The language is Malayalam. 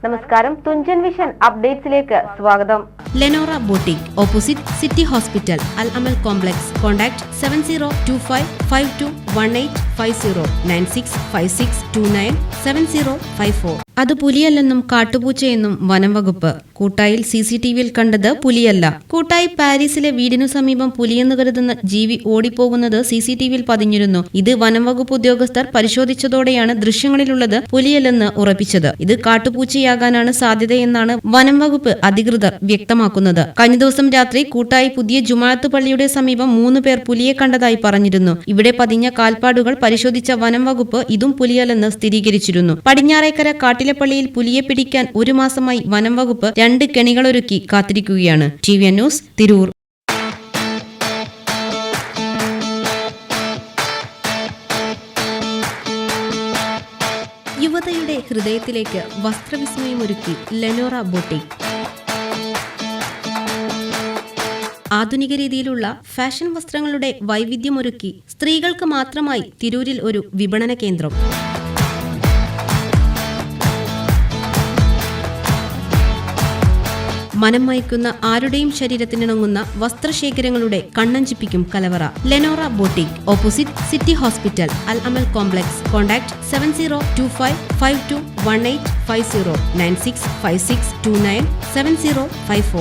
നമസ്കാരം, തുഞ്ചൻ വിഷൻ അപ്ഡേറ്റ്സിലേക്ക് സ്വാഗതം. Lenora boutique, opposite city hospital, Al Amal complex. Contact 7025521850 9656297054. അത് പുലിയല്ലെന്നും കാട്ടുപൂച്ചയെന്നും വനം വകുപ്പ്. കൂട്ടായിൽ CCTVയിൽ കണ്ടത് പുലിയല്ല. കൂട്ടായി പാരീസിലെ വീടിനു സമീപം പുലിയെന്ന് കരുതുന്ന ജീവി ഓടിപ്പോകുന്നത് CCTVയിൽ പതിഞ്ഞിരുന്നു. ഇത് വനം വകുപ്പ് ഉദ്യോഗസ്ഥർ പരിശോധിച്ചതോടെയാണ് ദൃശ്യങ്ങളിലുള്ളത് പുലിയല്ലെന്ന് ഉറപ്പിച്ചത്. ഇത് കാട്ടുപൂച്ചയാകാനാണ് സാധ്യതയെന്നാണ് വനം വകുപ്പ് അധികൃതർ വ്യക്തമാക്കുന്നത്. കഴിഞ്ഞ ദിവസം രാത്രി കൂട്ടായി പുതിയ ജുമാഅത്ത് പള്ളിയുടെ സമീപം 3 പേർ പുലിയെ കണ്ടതായി പറഞ്ഞിരുന്നു. ഇവിടെ പതിഞ്ഞ കാൽപ്പാടുകൾ പരിശോധിച്ച വനം വകുപ്പ് ഇതും പുലിയല്ലെന്ന് സ്ഥിരീകരിച്ചിരുന്നു. പടിഞ്ഞാറേക്കര കാട്ടിലപ്പള്ളിയിൽ പുലിയെ പിടിക്കാൻ 1 മാസമായി വനം വകുപ്പ് 2 കെണികളൊരുക്കി കാത്തിരിക്കുകയാണ്. TVN news, Tirur. യുവതയുടെ ഹൃദയത്തിലേക്ക് വസ്ത്രവിസ്മയമൊരുക്കി ലെനോറ ബോട്ടിക്. ആധുനിക രീതിയിലുള്ള ഫാഷൻ വസ്ത്രങ്ങളുടെ വൈവിധ്യമൊരുക്കി സ്ത്രീകൾക്ക് മാത്രമായി തിരൂരിൽ ഒരു വിപണന കേന്ദ്രം. മനം മയക്കുന്ന ആരുടെയും ശരീരത്തിനിണങ്ങുന്ന വസ്ത്രശേഖരങ്ങളുടെ കണ്ണഞ്ചിപ്പിക്കും കലവറ. Lenora boutique, opposite city hospital, Al Amal complex. Contact 7025521850 9656297054.